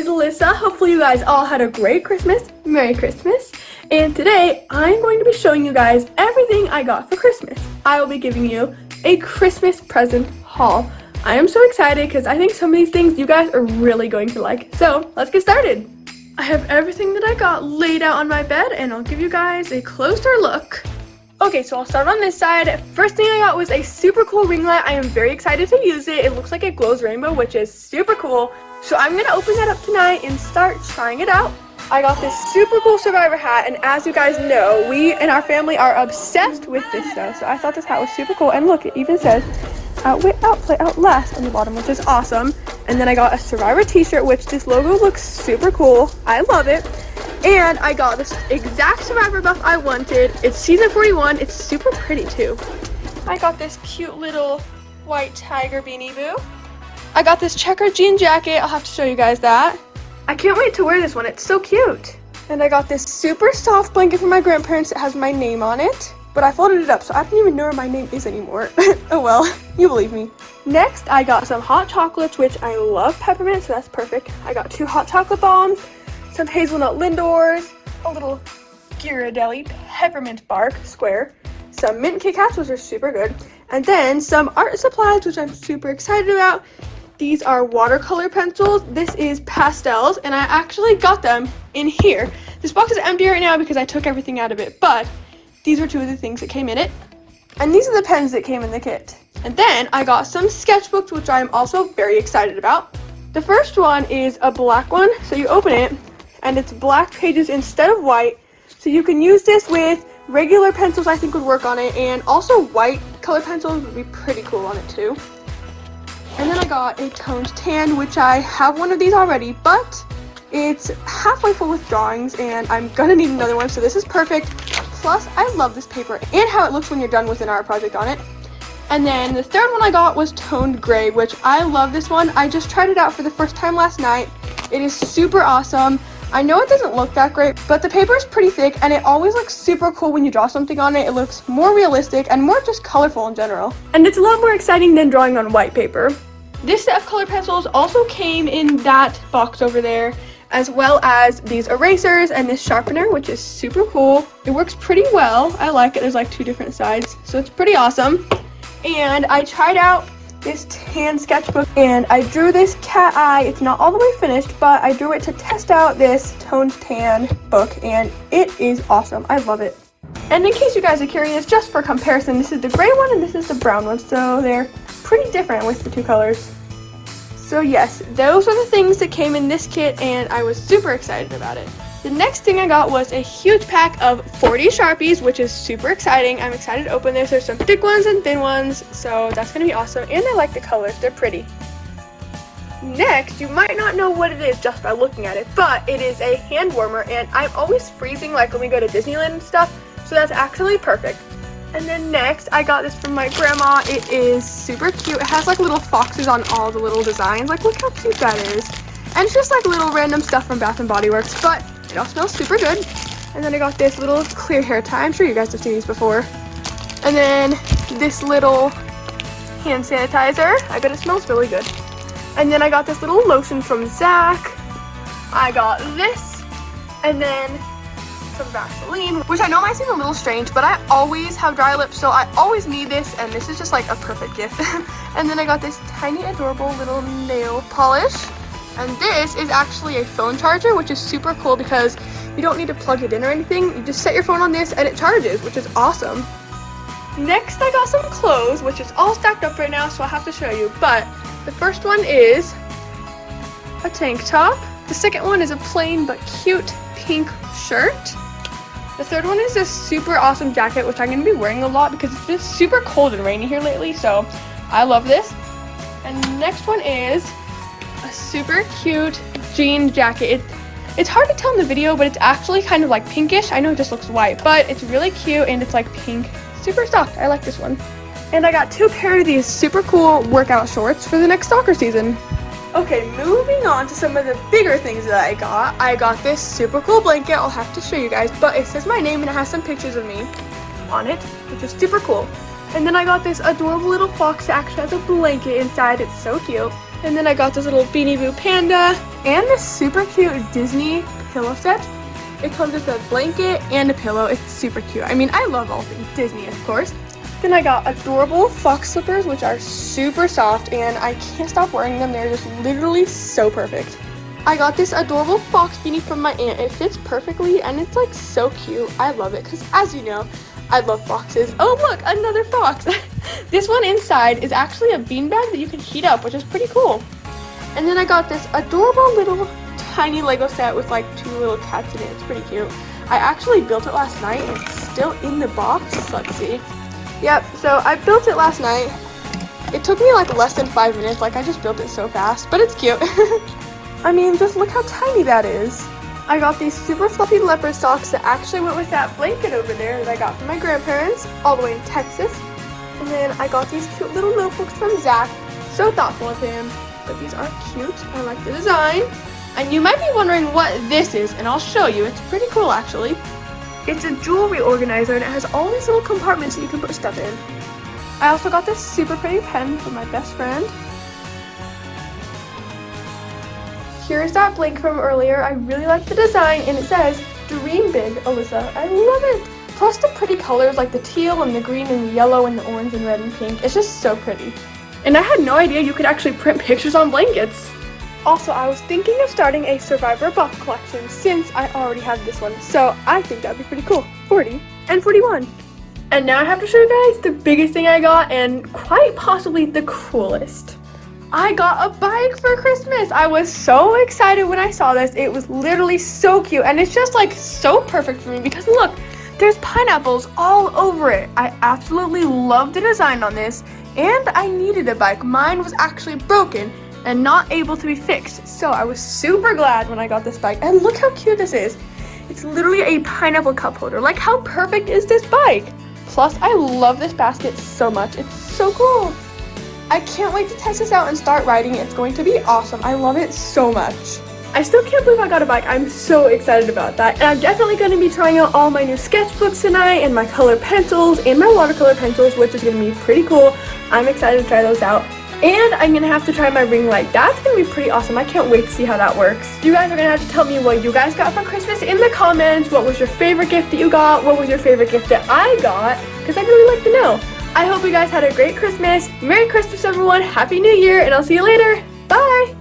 boys, Alyssa. Hopefully you guys all had a great Christmas. Merry Christmas. And today I'm going to be showing you guys everything I got for Christmas. I will be giving you a Christmas present haul. I am so excited because I think some of these things you guys are really going to like. So let's get started. I have everything that I got laid out on my bed and I'll give you guys a closer look. Okay, so I'll start on this side. First thing I got was a super cool ring light. I am very excited to use it. It looks like it glows rainbow, which is super cool. So I'm gonna open that up tonight and start trying it out. I got this super cool Survivor hat, and as you guys know, we and our family are obsessed with this stuff. So I thought this hat was super cool, and look, it even says outwit, outplay, outlast on the bottom, which is awesome. And then I got a Survivor t-shirt, which this logo looks super cool. I love it. And I got this exact Survivor buff I wanted. It's season 41. It's super pretty too. I got this cute little white tiger beanie boo. I got this checkered jean jacket. I'll have to show you guys that. I can't wait to wear this one. It's so cute. And I got this super soft blanket from my grandparents that has my name on it. But I folded it up, so I don't even know where my name is anymore. Oh well, you believe me. Next, I got some hot chocolates, which I love peppermint, so that's perfect. I got 2 hot chocolate bombs, some hazelnut Lindors, a little Ghirardelli peppermint bark square, some mint Kit Kats, which are super good, and then some art supplies, which I'm super excited about. These are watercolor pencils. This is pastels, and I actually got them in here. This box is empty right now because I took everything out of it, but these are 2 of the things that came in it. And these are the pens that came in the kit. And then I got some sketchbooks, which I'm also very excited about. The first one is a black one, so you open it, and it's black pages instead of white. So you can use this with regular pencils, I think would work on it, and also white color pencils would be pretty cool on it too. And then I got a toned tan, which I have one of these already, but it's halfway full with drawings, and I'm gonna need another one, so this is perfect. Plus, I love this paper and how it looks when you're done with an art project on it. And then the third one I got was toned gray, which I love this one. I just tried it out for the first time last night. It is super awesome. I know it doesn't look that great, but the paper is pretty thick, and it always looks super cool when you draw something on it. It looks more realistic and more just colorful in general. And it's a lot more exciting than drawing on white paper. This set of color pencils also came in that box over there, as well as these erasers and this sharpener, which is super cool. It works pretty well. I like it. There's like 2 different sides, so it's pretty awesome. And I tried out this tan sketchbook, and I drew this cat eye. It's not all the way finished, but I drew it to test out this toned tan book, and it is awesome. I love it. And in case you guys are curious, just for comparison, this is the gray one and this is the brown one, so they're pretty different with the 2 colors. So yes, those are the things that came in this kit, and I was super excited about it. The next thing I got was a huge pack of 40 Sharpies, which is super exciting. I'm excited to open this. There's some thick ones and thin ones, so that's going to be awesome. And I like the colors. They're pretty. Next, you might not know what it is just by looking at it, but it is a hand warmer, and I'm always freezing like when we go to Disneyland and stuff, so that's actually perfect. And then next, I got this from my grandma. It is super cute. It has like little foxes on all the little designs. Like, look how cute that is. And it's just like little random stuff from Bath & Body Works, but it all smells super good. And then I got this little clear hair tie. I'm sure you guys have seen these before. And then this little hand sanitizer. I bet it smells really good. And then I got this little lotion from Zach. I got this. And then some Vaseline, which I know might seem a little strange, but I always have dry lips, so I always need this, and this is just like a perfect gift. And then I got this tiny adorable little nail polish, and this is actually a phone charger, which is super cool because you don't need to plug it in or anything. You just set your phone on this and it charges, which is awesome. Next, I got some clothes, which is all stacked up right now, so I'll have to show you, but the first one is a tank top. The second one is a plain but cute pink shirt. The third one is this super awesome jacket, which I'm going to be wearing a lot because it's been super cold and rainy here lately, so I love this. And the next one is a super cute jean jacket. It's hard to tell in the video, but it's actually kind of like pinkish. I know it just looks white, but it's really cute, and it's like pink. Super soft. I like this one. And I got 2 pairs of these super cool workout shorts for the next soccer season. Okay, moving on to some of the bigger things that I got. I got this super cool blanket. I'll have to show you guys, but it says my name and it has some pictures of me on it, which is super cool. And then I got this adorable little fox that actually has a blanket inside. It's so cute. And then I got this little Beanie Boo panda. and this super cute Disney pillow set. It comes with a blanket and a pillow. It's super cute. I mean, I love all things Disney, of course. Then I got adorable fox slippers, which are super soft, and I can't stop wearing them. They're just literally so perfect. I got this adorable fox beanie from my aunt. It fits perfectly, and it's like so cute. I love it because, as you know, I love foxes. Oh, look, another fox. This one inside is actually a beanbag that you can heat up, which is pretty cool. And then I got this adorable little tiny Lego set with like 2 little cats in it. It's pretty cute. I actually built it last night, and it's still in the box. Let's see. Yep, so I built it last night. It took me like less than 5 minutes. Like, I just built it so fast, but it's cute. I mean, just look how tiny that is. I got these super fluffy leopard socks that actually went with that blanket over there that I got from my grandparents all the way in Texas. And then I got these cute little notebooks from Zach. So thoughtful of him. But these are cute. I like the design. And you might be wondering what this is, and I'll show you. It's pretty cool, actually. It's a jewelry organizer, and it has all these little compartments that you can put stuff in. I also got this super pretty pen from my best friend. Here's that blank from earlier. I really like the design, and it says, "Dream big, Alyssa." I love it. Plus the pretty colors like the teal and the green and the yellow and the orange and red and pink. It's just so pretty. And I had no idea you could actually print pictures on blankets. Also, I was thinking of starting a Survivor buff collection since I already have this one. So I think that'd be pretty cool. 40 and 41. And now I have to show you guys the biggest thing I got, and quite possibly the coolest. I got a bike for Christmas. I was so excited when I saw this. It was literally so cute, and it's just like so perfect for me because look, there's pineapples all over it. I absolutely love the design on this, and I needed a bike. Mine was actually broken and not able to be fixed, so I was super glad when I got this bike. And look how cute this is. It's literally a pineapple cup holder. Like, how perfect is this bike? Plus, I love this basket so much. It's so cool. I can't wait to test this out and start riding it. It's going to be awesome. I love it so much. I still can't believe I got a bike. I'm so excited about that. And I'm definitely going to be trying out all my new sketchbooks tonight, and my color pencils and my watercolor pencils, which is going to be pretty cool. I'm excited to try those out. And I'm going to have to try my ring light. That's going to be pretty awesome. I can't wait to see how that works. You guys are going to have to tell me what you guys got for Christmas in the comments. What was your favorite gift that you got? What was your favorite gift that I got? Because I'd really like to know. I hope you guys had a great Christmas. Merry Christmas, everyone. Happy New Year, and I'll see you later. Bye.